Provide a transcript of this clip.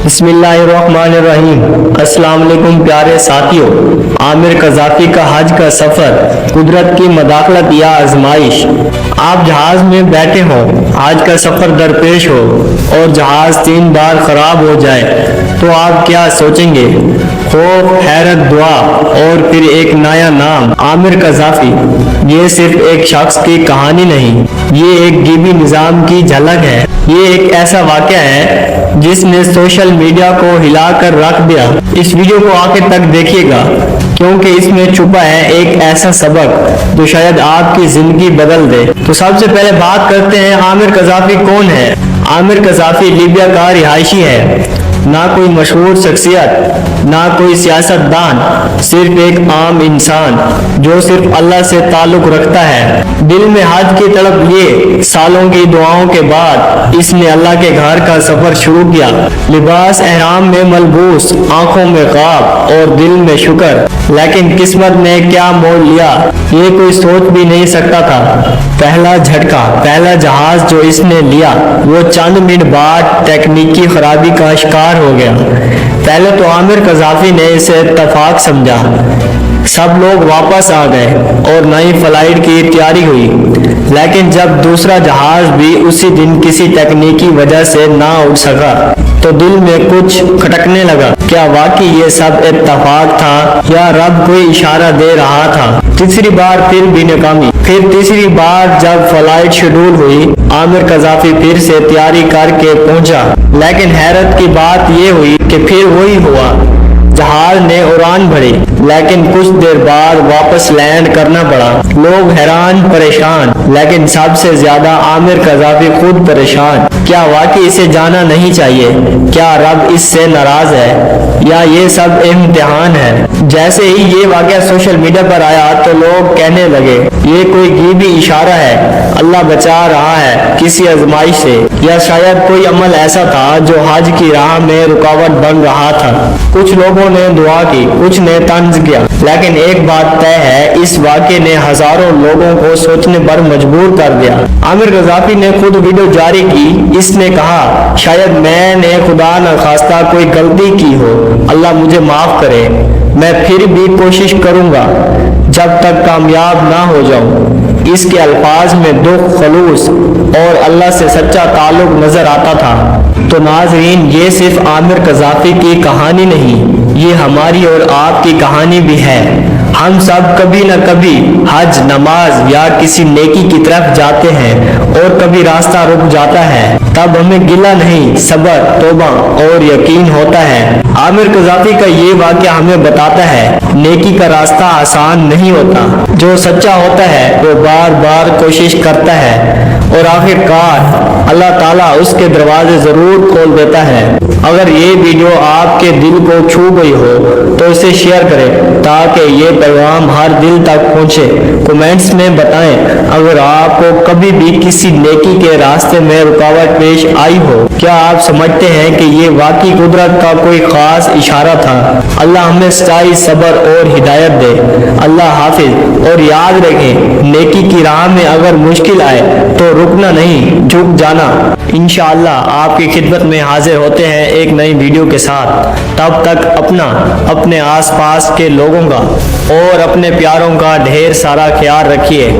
بسم اللہ الرحمن الرحیم۔ السلام علیکم پیارے ساتھیوں، عامر قذافی کا حج کا سفر، قدرت کی مداخلت یا آزمائش۔ آپ جہاز میں بیٹھے ہوں، حج کا سفر درپیش ہو اور جہاز 3 بار خراب ہو جائے تو آپ کیا سوچیں گے؟ خوف، حیرت، دعا اور پھر ایک نیا نام، عامر قذافی۔ یہ صرف ایک شخص کی کہانی نہیں، یہ ایک غیبی نظام کی جھلک ہے۔ یہ ایک ایسا واقعہ ہے جس نے سوشل میڈیا کو ہلا کر رکھ دیا۔ اس ویڈیو کو آخر تک دیکھیے گا کیونکہ اس میں چھپا ہے ایک ایسا سبق جو شاید آپ کی زندگی بدل دے۔ تو سب سے پہلے بات کرتے ہیں عامر قذافی کون ہے۔ عامر قذافی لیبیا کا رہائشی ہے، نہ کوئی مشہور شخصیت، نہ کوئی سیاست دان، صرف ایک عام انسان جو صرف اللہ سے تعلق رکھتا ہے۔ دل میں حج کی طلب لیے سالوں کی دعاؤں کے بعد اس نے اللہ کے گھر کا سفر شروع کیا۔ لباس احرام میں ملبوس، آنکھوں میں خواب اور دل میں شکر، لیکن قسمت نے کیا موڑ لیا یہ کوئی سوچ بھی نہیں سکتا تھا۔ پہلا جھٹکا، پہلا جہاز جو اس نے لیا وہ چند منٹ بعد تکنیکی خرابی کا شکار ہو گیا۔ پہلے تو عامر قذافی نے اسے اتفاق سمجھا، سب لوگ واپس آ گئے اور نئی فلائٹ کی تیاری ہوئی، لیکن جب دوسرا جہاز بھی اسی دن کسی تکنیکی وجہ سے نہ اڑ سکا تو دل میں کچھ کھٹکنے لگا۔ کیا واقعی یہ سب اتفاق تھا یا رب کوئی اشارہ دے رہا تھا؟ تیسری بار پھر بھی ناکامی۔ پھر تیسری بار جب فلائٹ شیڈول ہوئی، عامر قذافی پھر سے تیاری کر کے پہنچا، لیکن حیرت کی بات یہ ہوئی کہ پھر وہی ہوا۔ جہاز نے اڑان بھری لیکن کچھ دیر بعد واپس لینڈ کرنا پڑا۔ لوگ حیران، پریشان، لیکن سب سے زیادہ عامر قذافی خود پریشان۔ کیا واقعی اسے جانا نہیں چاہیے؟ کیا رب اس سے ناراض ہے یا یہ سب امتحان ہے؟ جیسے ہی یہ واقعہ سوشل میڈیا پر آیا تو لوگ کہنے لگے یہ کوئی غیبی اشارہ ہے، اللہ بچا رہا ہے کسی آزمائش سے، یا شاید کوئی عمل ایسا تھا جو حج کی راہ میں رکاوٹ بن رہا تھا۔ کچھ لوگوں نے دعا کی، کچھ نے طنز کیا، لیکن ایک بات طے ہے، اس واقعے نے ہزاروں لوگوں کو سوچنے پر مجبور کر دیا۔ عامر قذافی نے خود ویڈیو جاری کی۔ اس نے کہا شاید میں نے خدا نخواستہ کوئی غلطی کی ہو، اللہ مجھے معاف کرے، میں پھر بھی کوشش کروں گا جب تک کامیاب نہ ہو جاؤں۔ اس کے الفاظ میں دکھ، خلوص اور اللہ سے سچا تعلق نظر آتا تھا۔ تو ناظرین، یہ صرف عامر قذافی کی کہانی نہیں، یہ ہماری اور آپ کی کہانی بھی ہے۔ ہم سب کبھی نہ کبھی حج، نماز یا کسی نیکی کی طرف جاتے ہیں اور کبھی راستہ رک جاتا ہے، تب ہمیں گلہ نہیں، صبر، توبہ اور یقین ہوتا ہے۔ عامر قذافی کا یہ واقعہ ہمیں بتاتا ہے نیکی کا راستہ آسان نہیں ہوتا، جو سچا ہوتا ہے وہ بار بار کوشش کرتا ہے اور آخر کار اللہ تعالیٰ اس کے دروازے ضرور کھول دیتا ہے۔ اگر یہ ویڈیو آپ کے دل کو چھو گئی ہو تو اسے شیئر کریں تاکہ یہ پیغام ہر دل تک پہنچے۔ کمنٹس میں بتائیں اگر آپ کو کبھی بھی کسی نیکی کے راستے میں رکاوٹ پیش آئی ہو۔ کیا آپ سمجھتے ہیں کہ یہ واقعی قدرت کا کوئی خاص اشارہ تھا؟ اللہ ہمیں سچائی، صبر اور ہدایت دے۔ اللہ حافظ، اور یاد رکھیں نیکی کی راہ میں اگر مشکل آئے تو رکنا نہیں، جھک جانا۔ انشاءاللہ آپ کی خدمت میں حاضر ہوتے ہیں ایک نئی ویڈیو کے ساتھ۔ تب تک اپنا، اپنے آس پاس کے لوگوں کا اور اپنے پیاروں کا ڈھیر سارا خیال رکھیے۔